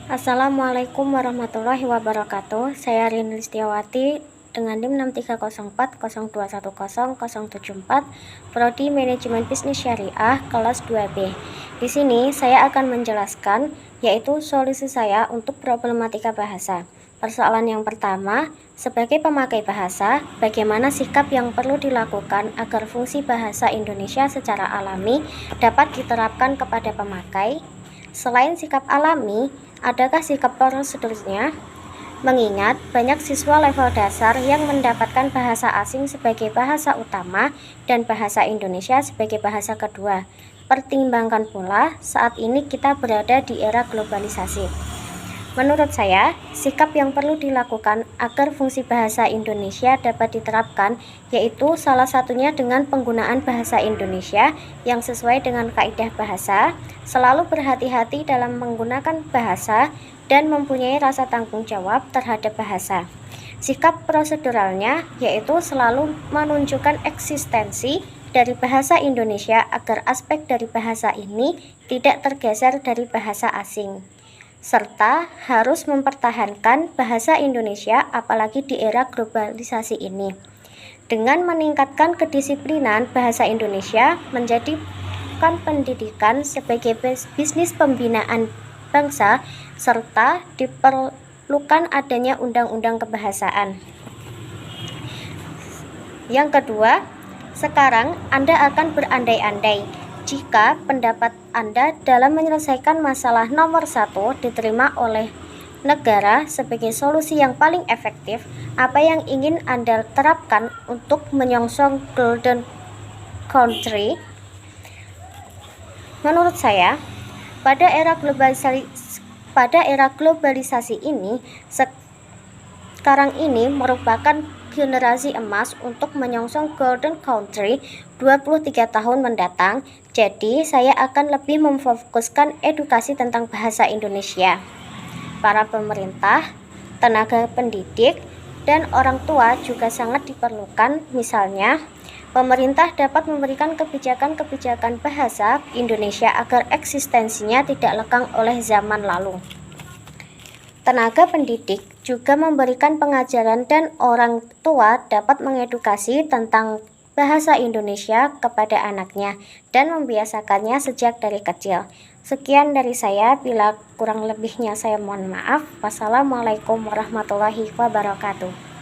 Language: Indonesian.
Assalamualaikum warahmatullahi wabarakatuh. Saya Rini Listiawati dengan NIM 63040210074, Prodi Manajemen Bisnis Syariah kelas 2B. Di sini saya akan menjelaskan yaitu solusi saya untuk problematika bahasa. Persoalan yang pertama, sebagai pemakai bahasa, bagaimana sikap yang perlu dilakukan agar fungsi bahasa Indonesia secara alami dapat diterapkan kepada pemakai? Selain sikap alami, adakah sikap prosedurnya? Mengingat banyak siswa level dasar yang mendapatkan bahasa asing sebagai bahasa utama dan bahasa Indonesia sebagai bahasa kedua. Pertimbangkan pula saat ini kita berada di era globalisasi. Menurut saya, sikap yang perlu dilakukan agar fungsi bahasa Indonesia dapat diterapkan yaitu salah satunya dengan penggunaan bahasa Indonesia yang sesuai dengan kaidah bahasa, selalu berhati-hati dalam menggunakan bahasa, dan mempunyai rasa tanggung jawab terhadap bahasa. Sikap proseduralnya yaitu selalu menunjukkan eksistensi dari bahasa Indonesia agar aspek dari bahasa ini tidak tergeser dari bahasa asing, serta harus mempertahankan bahasa Indonesia apalagi di era globalisasi ini. Dengan meningkatkan kedisiplinan bahasa Indonesia, menjadikan pendidikan sebagai bisnis pembinaan bangsa, serta diperlukan adanya undang-undang kebahasaan. Yang kedua, sekarang Anda akan berandai-andai jika pendapat Anda dalam menyelesaikan masalah nomor 1 diterima oleh negara sebagai solusi yang paling efektif, apa yang ingin Anda terapkan untuk menyongsong Golden Country? Menurut saya, pada era globalisasi ini, sekarang ini merupakan generasi emas untuk menyongsong Golden Country 23 tahun mendatang. Jadi, saya akan lebih memfokuskan edukasi tentang bahasa Indonesia. Para pemerintah, tenaga pendidik, dan orang tua juga sangat diperlukan. Misalnya, pemerintah dapat memberikan kebijakan-kebijakan bahasa Indonesia agar eksistensinya tidak lekang oleh zaman lalu. Tenaga pendidik juga memberikan pengajaran dan orang tua dapat mengedukasi tentang bahasa Indonesia kepada anaknya dan membiasakannya sejak dari kecil. Sekian dari saya, bila kurang lebihnya saya mohon maaf. Wassalamualaikum warahmatullahi wabarakatuh.